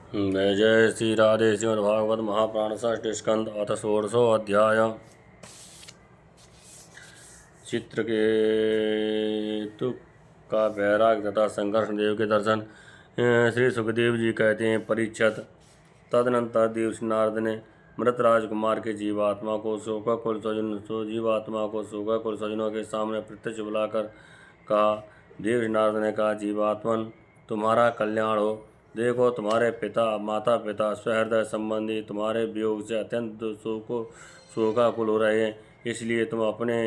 जय जय श्री राधे श्रीमद्भागवत महापुराण षष्ठ स्कंद अथ षोडशो अध्याय। चित्रकेतु का वैराग्य तथा संघर्ष देव के दर्शन। श्री सुखदेव जी कहते हैं, परीक्षित, तदनंतर देवर्षि नारद ने मृत राजकुमार के जीवात्मा को शोकाकुल स्वजनों के सामने प्रत्यक्ष बुलाकर कहा। देवर्षि नारद ने कहा, जीवात्मन, तुम्हारा कल्याण हो। देखो, तुम्हारे माता पिता सहृदय संबंधी तुम्हारे वियोग से अत्यंत शोकाकुल हो रहे हैं, इसलिए तुम अपने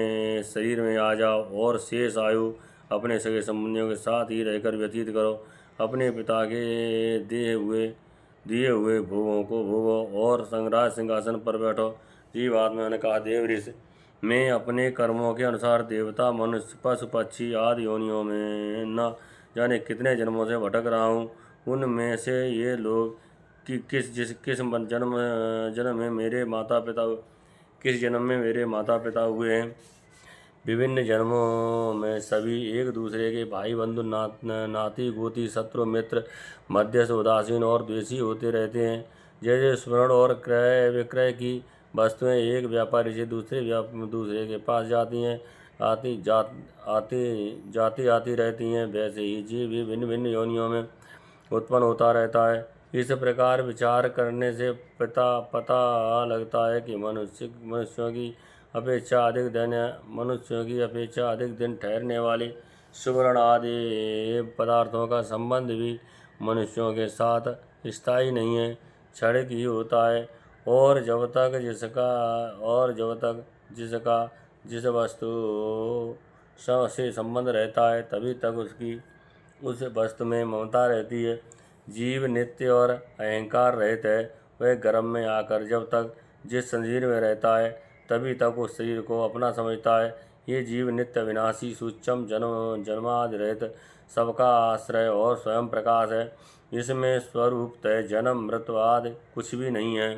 शरीर में आ जाओ और शेष आयु अपने सगे संबंधियों के साथ ही रहकर व्यतीत करो। अपने पिता के दिए हुए भोगों को भोगो और संगराज सिंहासन पर बैठो। जीवात्मा ने कहा, देव ऋषि, मैं अपने कर्मों के अनुसार देवता, मनुष्य, पशु पक्षी आदि योनियों में न जाने कितने जन्मों से भटक रहा हूँ। उनमें से ये लोग किस जन्म में मेरे माता पिता हुए हैं। विभिन्न जन्मों में सभी एक दूसरे के भाई बंधु, नाती गोती, शत्रु मित्र, मध्यस्थ, उदासीन और द्वेषी होते रहते हैं। जैसे स्मरण और क्रय विक्रय की वस्तुएं एक व्यापारी से दूसरे के पास आती रहती हैं, वैसे ही जीव भी भिन्न भिन्न योनियों में उत्पन्न होता रहता है। इस प्रकार विचार करने से पता लगता है कि मनुष्यों की अपेक्षा अधिक दिन ठहरने वाले सुवर्ण आदि पदार्थों का संबंध भी मनुष्यों के साथ स्थायी नहीं है, क्षणिक ही होता है। और जब तक जिस वस्तु से संबंध रहता है, तभी तक उस वस्तु में ममता रहती है। जीव नित्य और अहंकार रहित है। वह गर्भ में आकर जब तक जिस शरीर में रहता है, तभी तक उस शरीर को अपना समझता है। ये जीव नित्य विनाशी, सूक्ष्म, जन्मादि रहित, सबका आश्रय और स्वयं प्रकाश है। इसमें स्वरूपतः जन्म मृत्यु आदि कुछ भी नहीं है।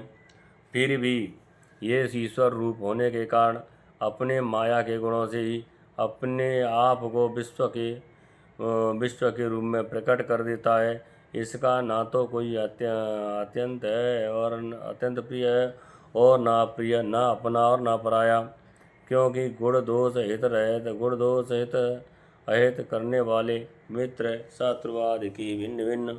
फिर भी ये ईश्वर रूप होने के कारण अपने माया के गुणों से ही अपने आप को विश्व के रूप में प्रकट कर देता है। इसका ना तो कोई अत्यंत है और अत्यंत प्रिय है, और ना प्रिय, ना अपना और ना पराया, क्योंकि गुण दोष अहित करने वाले मित्र, शत्रु आदि की भिन्न भिन्न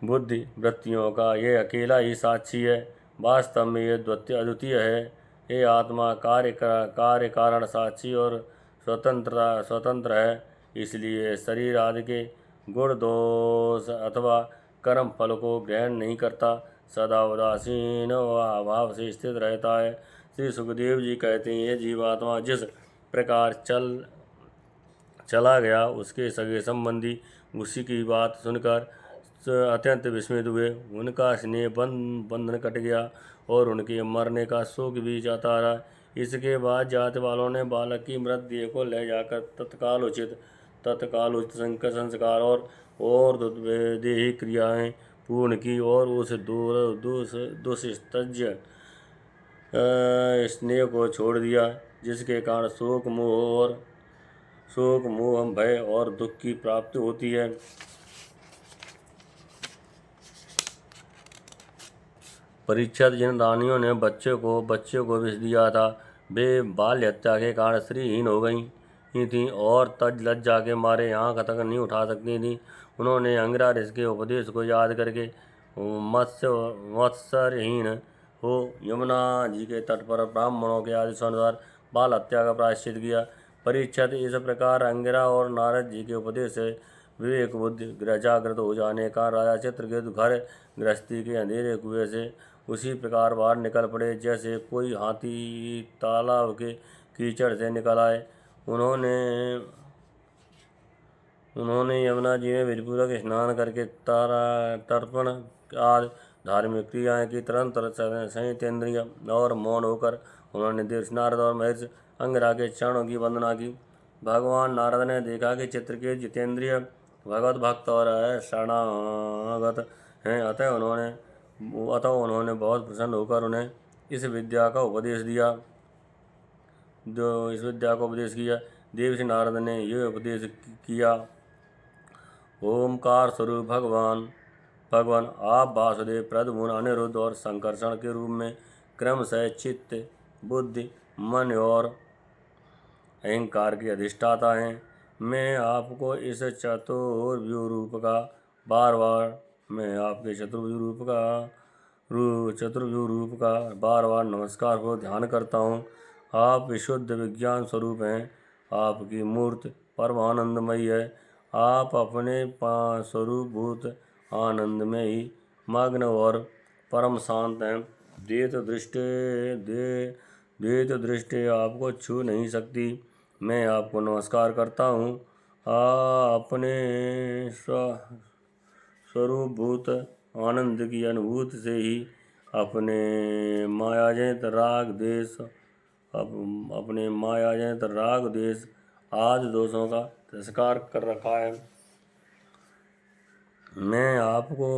बुद्धि वृत्तियों का ये अकेला ही साक्षी है। वास्तव में ये अद्वितीय है। ये आत्मा कार्य कारण साक्षी और स्वतंत्र है, इसलिए शरीर आदि के गुण दोष अथवा कर्म फल को ग्रहण नहीं करता, सदा उदासीन व अभाव से स्थित रहता है। श्री सुखदेव जी कहते हैं, ये जीवात्मा जिस प्रकार चला गया, उसके सगे संबंधी उसी की बात सुनकर अत्यंत विस्मित हुए। उनका स्नेह बंधन कट गया और उनके मरने का शोक भी जाता रहा। इसके बाद जाति वालों ने बालक की मृत देह को ले जाकर तत्काल उचित संस्कार और देही क्रियाएं पूर्ण की और उस दुस्तज स्नेह को छोड़ दिया, जिसके कारण शोक मोह भय और दुख की प्राप्ति होती है। परीक्षित, जिन दानियों ने बच्चे को विष दिया था, वे बाल हत्या के कारण श्रीहीन हो गई थीं और लज्जा के मारे आँख तक नहीं उठा सकती थीं। उन्होंने अंगिरा ऋषि के उपदेश को याद करके मत्सरहीन हो यमुना जी के तट पर ब्राह्मणों के आदेश अनुसार बाल हत्या का प्रायश्चित किया। परीक्षित, इस प्रकार अंगिरा और नारद जी के उपदेश से विवेक बुद्धि जागृत हो जाने का राजा चित्रकेतु घर गृहस्थी के अंधेरे कुएं से उसी प्रकार बाहर निकल पड़े, जैसे कोई हाथी तालाब के कीचड़ से निकल आए। उन्होंने यमुना जी में विधिपूर्वक स्नान करके तर्पण आदि धार्मिक क्रियाएं की, तुरंत संयत इंद्रिय और मौन होकर उन्होंने देवर्षि नारद और महर्षि अंगिरा के चरणों की वंदना की। भगवान नारद ने देखा कि चित्रकेतु जितेंद्रिय, भगवत भक्त और शरणागत हैं, अतः उन्होंने बहुत प्रसन्न होकर उन्हें इस विद्या का उपदेश किया। देवर्षि नारद ने यह उपदेश किया, ओमकार स्वरूप भगवान भगवान आप वासुदेव, प्रद्युम्न, अनिरुद्ध और संकर्षण के रूप में क्रमशः चित्त, बुद्धि, मन और अहंकार के अधिष्ठाता हैं। मैं आपको इस चतुर्व्यूह रूप का बार बार नमस्कार को ध्यान करता हूँ। आप विशुद्ध विज्ञान स्वरूप हैं। आपकी मूर्ति परम आनंदमयी है। आप अपने स्वरूपभूत आनंद में ही मग्न और परम शांत हैं। द्वैत दृष्टि आपको छू नहीं सकती। मैं आपको नमस्कार करता हूँ। अपने स्वरूपभूत आनंद की अनुभूति से ही अपने मायाजनित राग द्वेष आदि दोषों का तिरस्कार कर रखा है। मैं आपको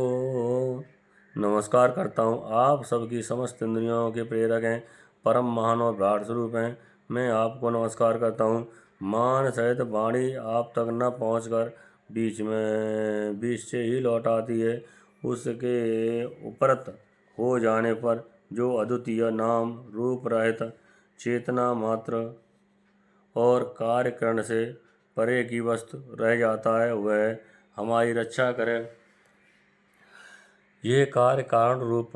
नमस्कार करता हूँ। आप सबकी समस्त इंद्रियों के प्रेरक हैं, परम महान और विराट स्वरूप हैं। मैं आपको नमस्कार करता हूँ। मान सहित वाणी आप तक न पहुँचकर बीच से ही लौट आती है। उसके उपरत हो जाने पर जो अद्वितीय नाम रूप रहित चेतना मात्र और कार्यकरण से परे की वस्तु रह जाता है, वह हमारी रक्षा करे। ये कार्य कारण रूप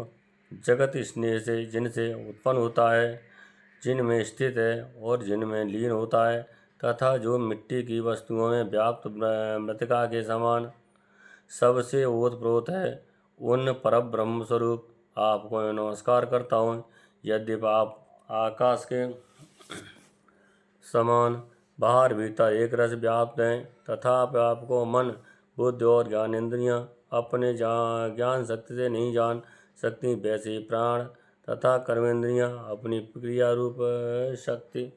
जगत स्नेह से जिनसे उत्पन्न होता है, जिनमें स्थित है और जिनमें लीन होता है, तथा जो मिट्टी की वस्तुओं में व्याप्त मृतिका के समान सबसे ओतप्रोत है, उन परब्रह्म स्वरूप आपको मैं नमस्कार करता हूँ। यद्यपि आप आकाश के समान बाहर भीतर एक रस व्याप्त हैं, तथापि आपको मन, बुद्धि और ज्ञानेंद्रियाँ अपने ज्ञान शक्ति से नहीं जान सकती। वैसे ही प्राण तथा कर्मेंद्रियाँ अपनी क्रिया रूप शक्ति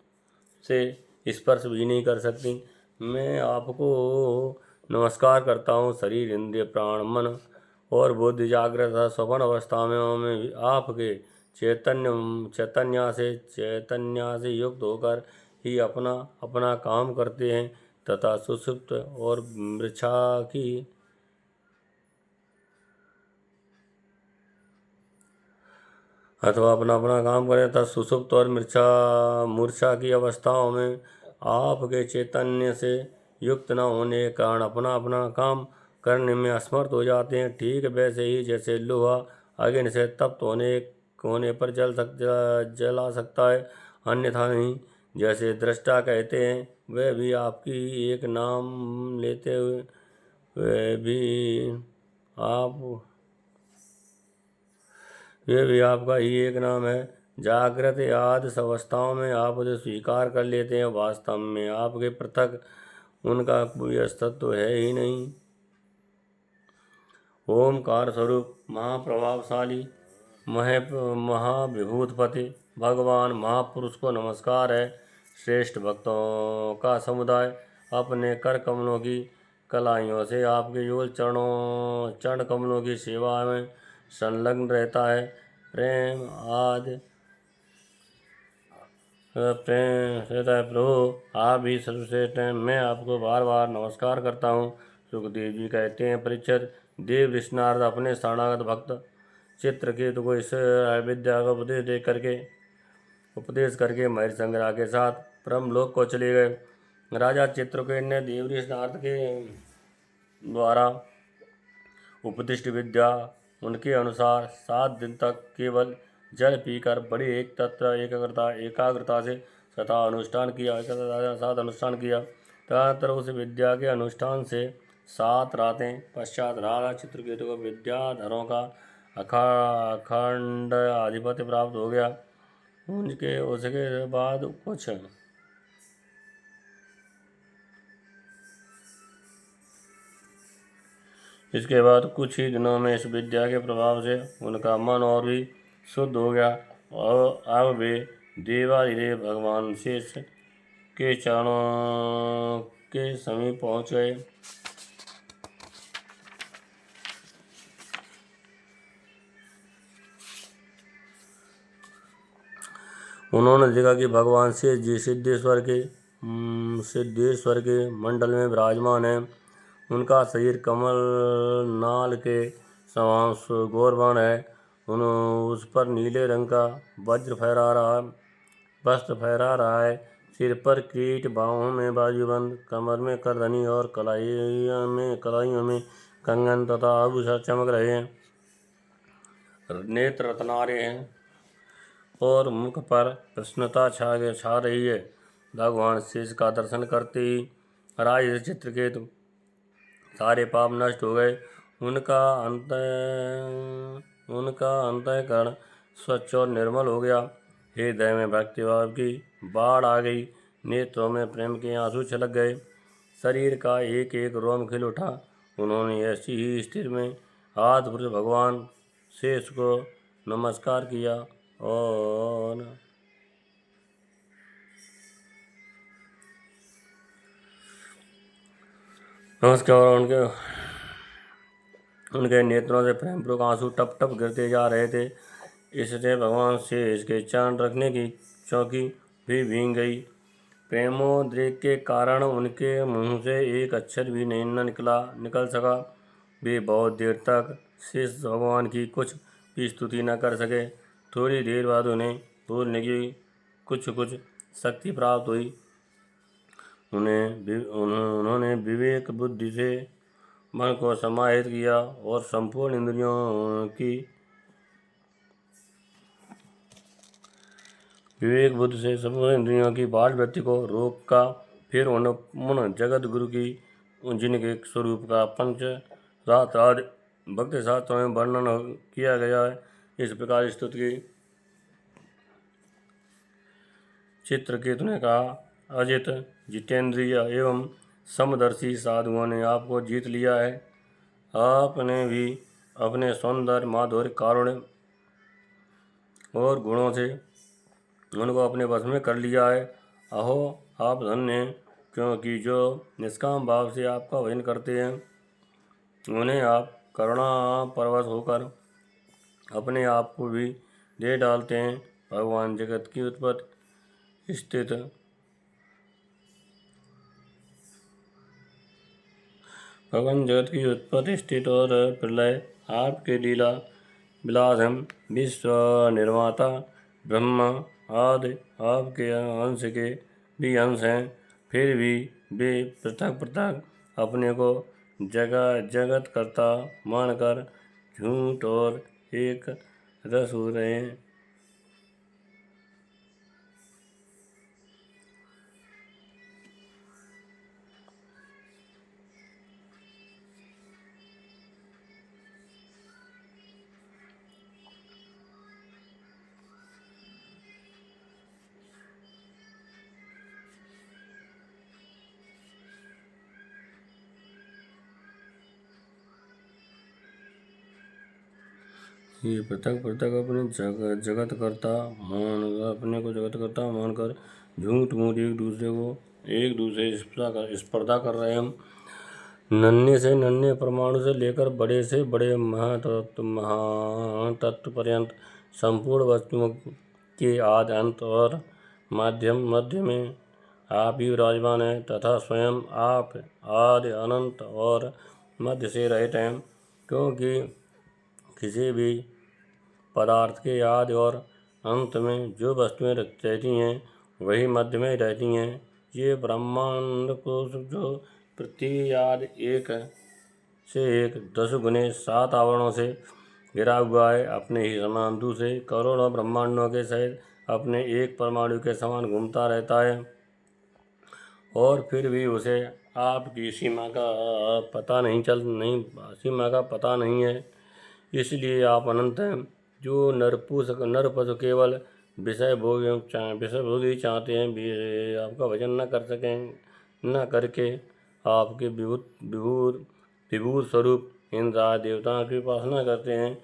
से स्पर्श भी नहीं कर सकती। मैं आपको नमस्कार करता हूँ। शरीर, इंद्रिय, प्राण, मन और बुद्धि जागृत तथा स्वप्न अवस्था में आपके चैतन्य से युक्त होकर ही अपना अपना काम करते हैं, तथा सुषुप्त और मृच्छा मूर्छा की अवस्थाओं में आपके चैतन्य से युक्त न होने के कारण अपना अपना काम करने में असमर्थ हो जाते हैं। ठीक वैसे ही जैसे लोहा अग्नि से तप्त होने पर जला सकता है, अन्यथा नहीं। जैसे दृष्टा कहते हैं, वे भी आपकी एक नाम लेते हुए भी आपका ही एक नाम है। जागृत आदि अवस्थाओं में आप उसे स्वीकार कर लेते हैं। वास्तव में आपके पृथक उनका कोई अस्तित्व है ही नहीं। ओमकार स्वरूप महाप्रभावशाली महाविभूतपति भगवान महापुरुष को नमस्कार है। श्रेष्ठ भक्तों का समुदाय अपने कर कमलों की कलाइयों से आपके युगल चरण कमलों की सेवा में संलग्न रहता है। प्रेम रहता है। प्रभु आप भी सर्वश्रेष्ठ हैं। मैं आपको बार बार नमस्कार करता हूँ। सुखदेव जी कहते हैं, परीक्षित, देव ऋषिनारद अपने शरणागत भक्त चित्रकेतु को इस विद्या का उपदेश करके महेश संग्रह के साथ ब्रह्मलोक को चले गए। राजा चित्रकेतु ने देव ऋषिनारद के द्वारा उपदिष्ट विद्या उनके अनुसार 7 दिन तक केवल जल पीकर बड़ी एकाग्रता से सदा अनुष्ठान किया। तदनंतर उस विद्या के अनुष्ठान से 7 रातें पश्चात राजा चित्रकेतु को विद्याधरों का अखंड आधिपत्य प्राप्त हो गया। उसके बाद कुछ ही दिनों में इस विद्या के प्रभाव से उनका मन और भी शुद्ध हो गया और अब वे देवाधिदेव भगवान शेष के चरणों के समीप पहुँच गए। उन्होंने देखा कि भगवान शेष जी सिद्धेश्वर के मंडल में विराजमान हैं। उनका शरीर कमल नाल के सवांश गौरवान है। उस पर नीले रंग का वस्त्र फहरा रहा है। सिर पर किरीट, बाहों में बाजूबंद, कमर में करधनी और कलाइयों में कंगन तथा आभूषण चमक रहे हैं। नेत्र रत्नारे हैं और मुख पर प्रसन्नता छा रही है। भगवान शेष का दर्शन करते ही राज चित्रकेतु सारे पाप नष्ट हो गए। उनका अंतःकरण स्वच्छ और निर्मल हो गया। हृदय में भक्तिभाव की बाढ़ आ गई। नेत्रों में प्रेम के आंसू छलक गए। शरीर का एक एक रोम खिल उठा। उन्होंने ऐसी ही स्थिति में आदिपुरुष भगवान शेष को नमस्कार किया और उनके नेत्रों से प्रेमपूर्वक आंसू टप टप गिरते जा रहे थे। इससे भगवान शेष के चरण रखने की चौकी भी भीग गई। प्रेमोद्रेक के कारण उनके मुंह से एक अक्षर भी न निकल सका। वे बहुत देर तक शेष भगवान की कुछ भी स्तुति न कर सके। थोड़ी देर बाद उन्हें बोलने की कुछ शक्ति प्राप्त हुई। उन्होंने विवेक बुद्धि से मन को समाहित किया और संपूर्ण इंद्रियों की बाल वृत्ति को रोका। फिर उन जगत गुरु की जिनके स्वरूप का पंच रात भक्ति शास्त्रों में वर्णन किया गया है, इस प्रकार स्तुति की। चित्रकेतु ने कहा, अजित, जितेंद्रिय एवं समदर्शी साधुओं ने आपको जीत लिया है। आपने भी अपने सौंदर्य, माधुर्य, कारुण्य और गुणों से उनको अपने वश में कर लिया है। अहो, आप धन्य हैं, क्योंकि जो निष्काम भाव से आपका भजन करते हैं उन्हें आप करुणा परवश होकर अपने आप को भी दे डालते हैं। भगवान जगत की उत्पत्ति स्थित और प्रलय आपके लीला विलास हैं। विश्व निर्माता ब्रह्मा आदि आपके अंश के भी अंश हैं। फिर भी वे पृथक अपने को जगत करता मानकर झूठ और एक रस हो रहे हैं। ये पृथक अपने जगत करता मानकर झूठ मूठ एक दूसरे स्पर्धा कर रहे हैं। नन्हे से नन्हे परमाणु से लेकर बड़े से बड़े महातत्व पर्यंत संपूर्ण वस्तुओं के आदि अंत और मध्य में आप ही विराजमान हैं, तथा स्वयं आप आदि अनंत और मध्य से रहित हैं। क्योंकि किसी भी पदार्थ के आदि और अंत में जो वस्तुएं रहती हैं वही मध्य में रहती हैं। ये ब्रह्मांड कोश जो पृथ्वी आदि एक से एक 10 गुने 7 आवरणों से घिरा हुआ है, अपने ही समांतु से करोड़ों ब्रह्मांडों के सहित अपने एक परमाणु के समान घूमता रहता है, और फिर भी उसे आपकी सीमा का पता नहीं है। इसलिए आप अनंत हैं। जो नर पशु केवल विषय भोग ही चाहते हैं, वे आपका भजन न करके आपके विभूत स्वरूप इंद्र आदि देवताओं की उपासना करते हैं।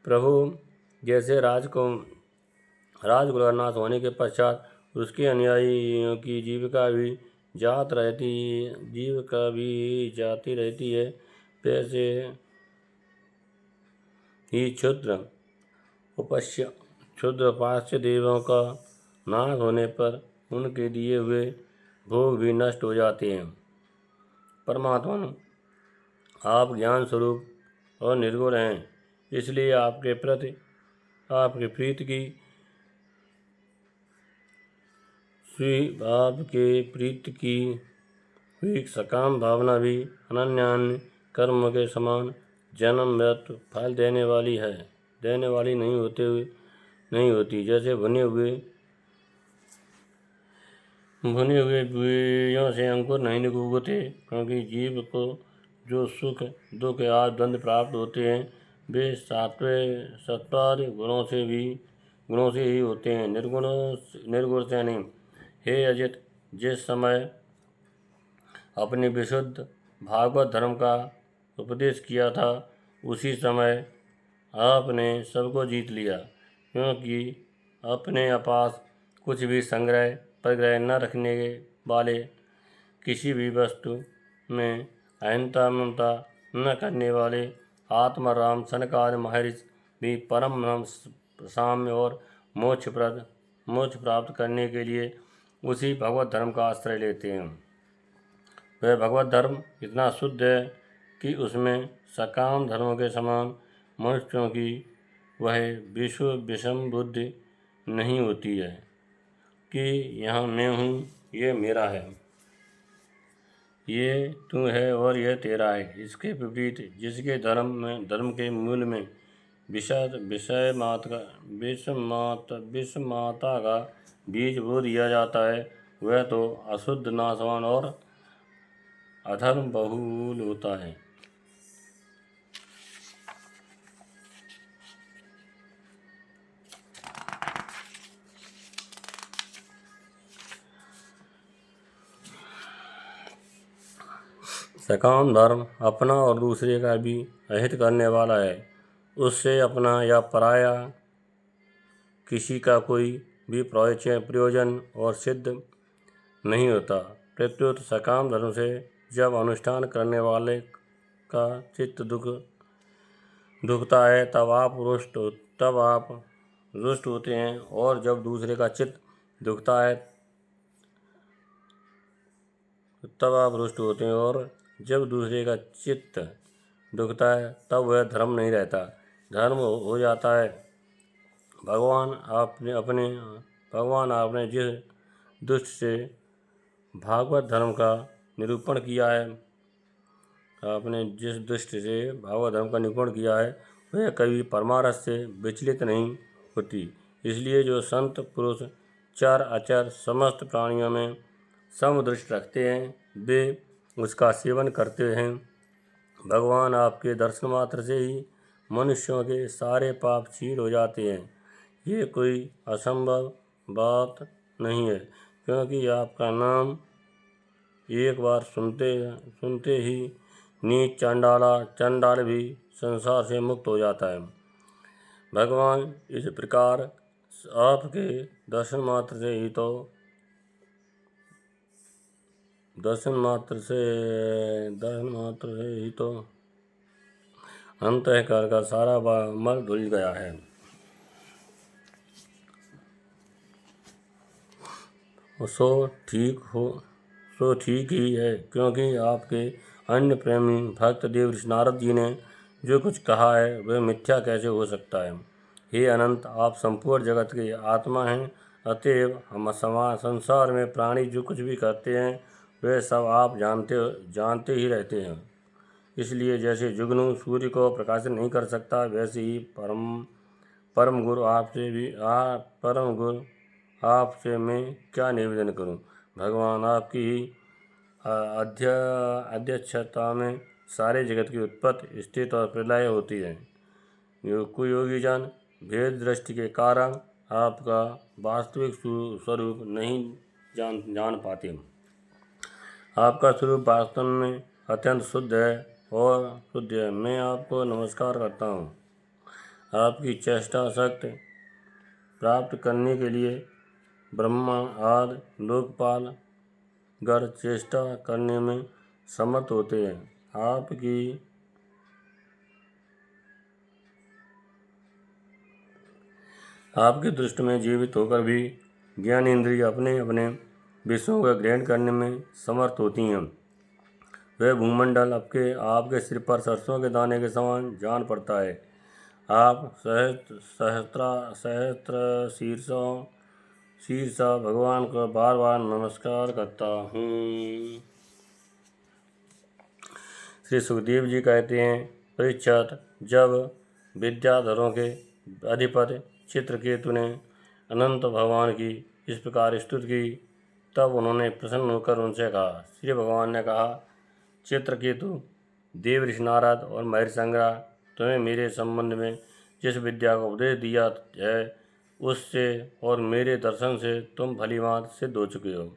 प्रभु, जैसे राजकुल का नाश होने के पश्चात उसके अनुयायियों की जीविका भी जाती रहती है, वैसे ही क्षुद्र उपास्य देवों का नाश होने पर उनके दिए हुए भोग भी नष्ट हो जाते हैं। परमात्मा, आप ज्ञान स्वरूप और निर्गुण हैं। इसलिए आपके प्रति आपके प्रीति की हुई सकाम भावना भी अनन्य कर्म के समान जन्म मृत्यु फल देने वाली नहीं होती। जैसे भुने हुए बीजों से अंकुर नहीं उगते, क्योंकि जीव को जो सुख दुख आदि द्वंद्व प्राप्त होते हैं वे सत्वादि गुणों से ही होते हैं, निर्गुण से नहीं। हे अजित, जिस समय अपने विशुद्ध भागवत धर्म का उपदेश किया था, उसी समय आपने सबको जीत लिया, क्योंकि अपने पास कुछ भी संग्रह परिग्रह न रखने वाले, किसी भी वस्तु में अहंता ममता न करने वाले आत्मा राम सनकादि महर्षि भी परम साम्य और मोक्ष प्राप्त करने के लिए उसी भगवत धर्म का आश्रय लेते हैं। वह भगवत धर्म इतना शुद्ध है कि उसमें सकाम धर्मों के समान मनुष्यों की वह विषम बुद्धि नहीं होती है कि यहाँ मैं हूँ, ये मेरा है, ये तू है और यह तेरा है। इसके विपरीत जिसके धर्म के मूल में विषमाता का बीज बो दिया जाता है, वह तो अशुद्ध, नाशवान और अधर्म बहुल होता है। सकाम धर्म अपना और दूसरे का भी अहित करने वाला है। उससे अपना या पराया किसी का कोई भी प्रयोजन और सिद्ध नहीं होता। प्रत्युत सकाम धर्म से जब अनुष्ठान करने वाले का चित्त दुखता है, तब आप रुष्ट होते हैं, और जब दूसरे का चित्त दुखता है तब आप रुष्ट होते हैं, और जब दूसरे का चित्त दुखता है तब वह धर्म नहीं रहता, धर्म हो जाता है। भगवान आपने जिस दुष्ट से भागवत धर्म का निरूपण किया है, वह कभी परमारथ से विचलित नहीं होती। इसलिए जो संत पुरुष चर अचर समस्त प्राणियों में समदृष्टि रखते हैं, वे उसका सेवन करते हैं। भगवान आपके दर्शन मात्र से ही मनुष्यों के सारे पाप क्षीण हो जाते हैं। ये कोई असंभव बात नहीं है, क्योंकि आपका नाम एक बार सुनते ही नीच चंडाल भी संसार से मुक्त हो जाता है। भगवान इस प्रकार आपके दर्शन मात्र से ही तो अंतःकरण का सारा मल धुल गया है। सो ठीक ही है, क्योंकि आपके अन्य प्रेमी भक्त देव ऋषि नारद जी ने जो कुछ कहा है वह मिथ्या कैसे हो सकता है। हे अनंत, आप संपूर्ण जगत के आत्मा हैं, अतएव हम संसार में प्राणी जो कुछ भी करते हैं वे सब आप जानते ही रहते हैं। इसलिए जैसे जुगनू सूर्य को प्रकाशित नहीं कर सकता, वैसे ही परम गुरु आपसे मैं क्या निवेदन करूं। भगवान आपकी ही अध्यक्षता में सारे जगत की उत्पत्ति, स्थिति और प्रलय होती है। कुयोगी जन भेद दृष्टि के कारण आपका वास्तविक स्वरूप नहीं जान पाते। आपका स्वरूप वास्तव में अत्यंत शुद्ध है। मैं आपको नमस्कार करता हूँ। आपकी चेष्टा शक्ति प्राप्त करने के लिए ब्रह्मा आदि लोकपाल गण चेष्टा करने में समर्थ होते हैं। आपकी दृष्टि में जीवित होकर भी ज्ञान इंद्रिय अपने अपने विषयों का ग्रहण करने में समर्थ होती हैं। वह भूमंडल आपके सिर पर सरसों के दाने के समान जान पड़ता है। आप सहस्त्र शीर्षा भगवान को बार बार नमस्कार करता हूँ। श्री सुखदेव जी कहते हैं, परीक्षित, जब विद्याधरों के अधिपति चित्रकेतु ने अनंत भगवान की इस प्रकार स्तुति की, तब उन्होंने प्रसन्न होकर उनसे कहा। श्री भगवान ने कहा, चित्रकेतु, देव ऋषि नारद और महर्षि संग्रा, तुम्हें मेरे संबंध में जिस विद्या का उपदेश दिया है, उससे और मेरे दर्शन से तुम भलीभांति सिद्ध हो चुके हो।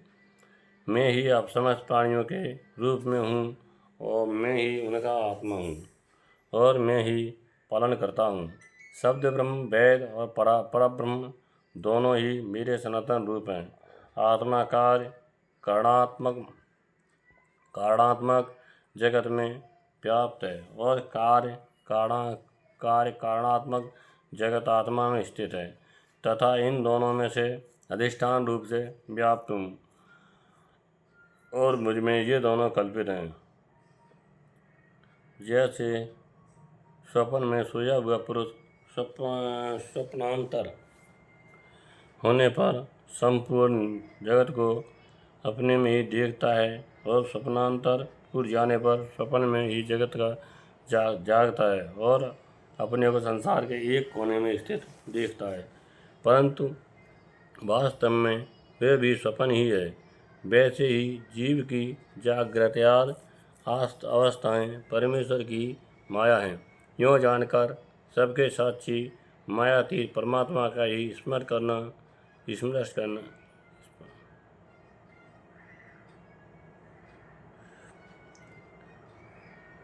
मैं ही आप समस्त प्राणियों के रूप में हूँ और मैं ही उनका आत्मा हूँ और मैं ही पालन करता हूँ। शब्द ब्रह्म, वेद और परब्रह्म दोनों ही मेरे सनातन रूप हैं। आत्मा कार्य कारणात्मक जगत में व्याप्त है और कार्य कारणात्मक जगत आत्मा में स्थित है तथा इन दोनों में से अधिष्ठान रूप से व्याप्त हूँ और मुझ में ये दोनों कल्पित हैं। जैसे स्वप्न में सोया हुआ पुरुष स्वप्नांतर होने पर संपूर्ण जगत को अपने में ही देखता है और स्वप्नांतर टूट जाने पर स्वप्न में ही जगत का जागता है और अपने को संसार के एक कोने में स्थित देखता है, परंतु वास्तव में वे भी स्वप्न ही है। वैसे ही जीव की जागृत अवस्थाएं परमेश्वर की माया हैं। यूँ जानकर सबके साक्षी मायातीत परमात्मा का ही स्मरण करना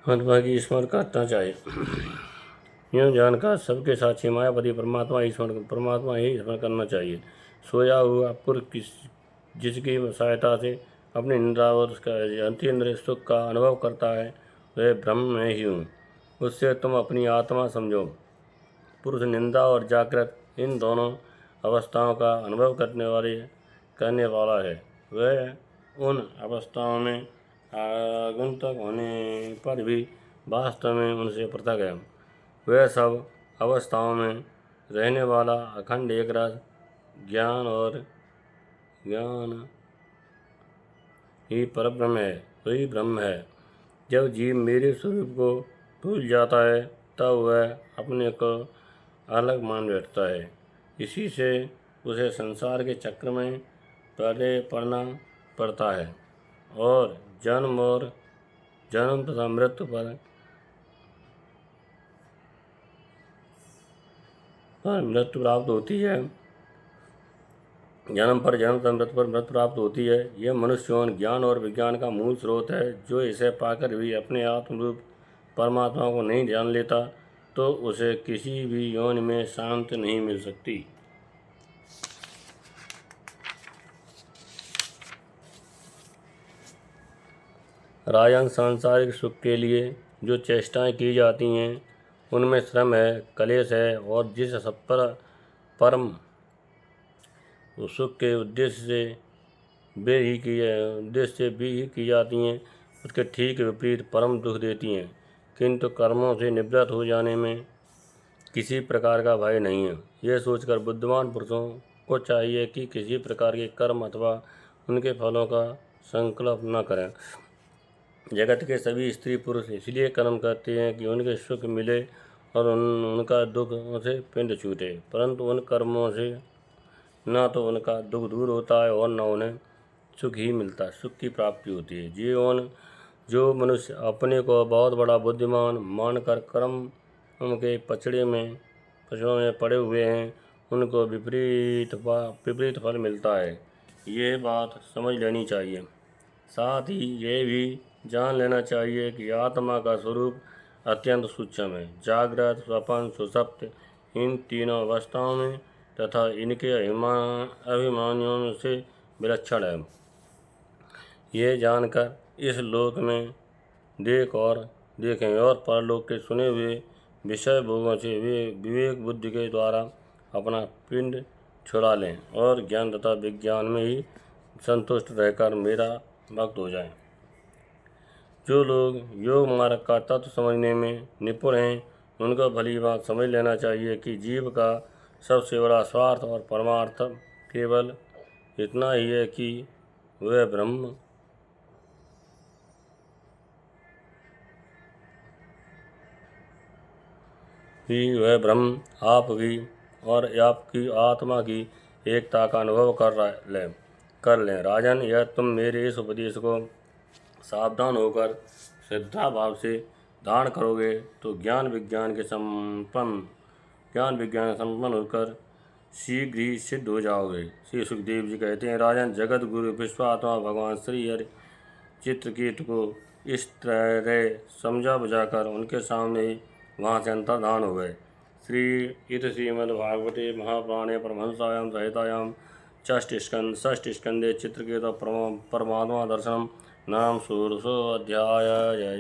आत्मा की स्मरण करना चाहिए। यूँ जानकर सबके साक्षी मायापति परमात्मा ही स्मरण करना चाहिए। सोया हुआ पुरुष जिसकी सहायता से अपनी निद्रा और उसका अंतरिंद्रिय सुख का अनुभव करता है, वह ब्रह्म में ही हूँ। उससे तुम अपनी आत्मा समझो। पुरुष निंदा और जागृत इन दोनों अवस्थाओं का अनुभव करने वाला है। वह उन अवस्थाओं में आगंतुक होने पर भी वास्तव में उनसे पृथक है। वह सब अवस्थाओं में रहने वाला अखंड एक रस ज्ञान ही परब्रह्म है, वही ब्रह्म है। जब जीव मेरे स्वरूप को भूल जाता है, तब वह अपने को अलग मान बैठता है। इसी से उसे संसार के चक्र में पड़ना पड़ता है और जन्म तथा मृत्यु पर मृत्यु प्राप्त होती है। जन्म तथा मृत्यु पर मृत्यु प्राप्त होती है। यह मनुष्य ज्ञान और विज्ञान का मूल स्रोत है। जो इसे पाकर भी अपने आत्मरूप परमात्मा को नहीं जान लेता, तो उसे किसी भी योनि में शांति नहीं मिल सकती। राजन, सांसारिक सुख के लिए जो चेष्टाएं की जाती हैं, उनमें श्रम है, कलेश है और जिस सब पर परम सुख के उद्देश्य से भी की जाती हैं, उसके ठीक विपरीत परम दुख देती हैं। किंतु कर्मों से निवृत्त हो जाने में किसी प्रकार का भय नहीं है। यह सोचकर बुद्धिमान पुरुषों को चाहिए कि किसी प्रकार के कर्म अथवा उनके फलों का संकल्प न करें। जगत के सभी स्त्री पुरुष इसलिए कर्म करते हैं कि उनके सुख मिले और उनका दुख से पिंड छूटे, परंतु उन कर्मों से न तो उनका दुख दूर होता है और न उन्हें सुख ही मिलता, सुख की प्राप्ति होती है। जो मनुष्य अपने को बहुत बड़ा बुद्धिमान मानकर कर्म के पचड़ों में पड़े हुए हैं, उनको विपरीत फल मिलता है। ये बात समझ लेनी चाहिए। साथ ही ये भी जान लेना चाहिए कि आत्मा का स्वरूप अत्यंत सूक्ष्म है। जागृत, स्वप्न, सुषुप्त इन तीनों अवस्थाओं में तथा इनके अभिमानियों से विलक्षण है। ये जानकर इस लोक में देखें और परलोक के सुने हुए विषय भोगों से विवेक बुद्धि के द्वारा अपना पिंड छुड़ा लें और ज्ञान तथा विज्ञान में ही संतुष्ट रहकर मेरा भक्त हो जाएं। जो लोग योग मार्ग का तत्व समझने में निपुण हैं, उनको भली बात समझ लेना चाहिए कि जीव का सबसे बड़ा स्वार्थ और परमार्थ केवल इतना ही है कि वह ब्रह्म आपकी और आपकी आत्मा की एकता का अनुभव कर लें। राजन, यह तुम मेरे इस उपदेश को सावधान होकर श्रद्धा भाव से धारण करोगे तो ज्ञान विज्ञान के संपन्न होकर शीघ्र ही सिद्ध हो जाओगे। श्री सुखदेव जी कहते हैं, राजन, जगत गुरु विश्वात्मा भगवान श्री हरि चित्रकेतु को इस तरह समझा बुझाकर उनके सामने वहाँ से अंतर्धान हो गए। श्रीमद्भागवते महापुराणे परमहंसायां संहितायां षष्ठ स्कंदे चित्रकेतु परमात्मा दर्शनम नाम षोडशोऽध्यायः। जय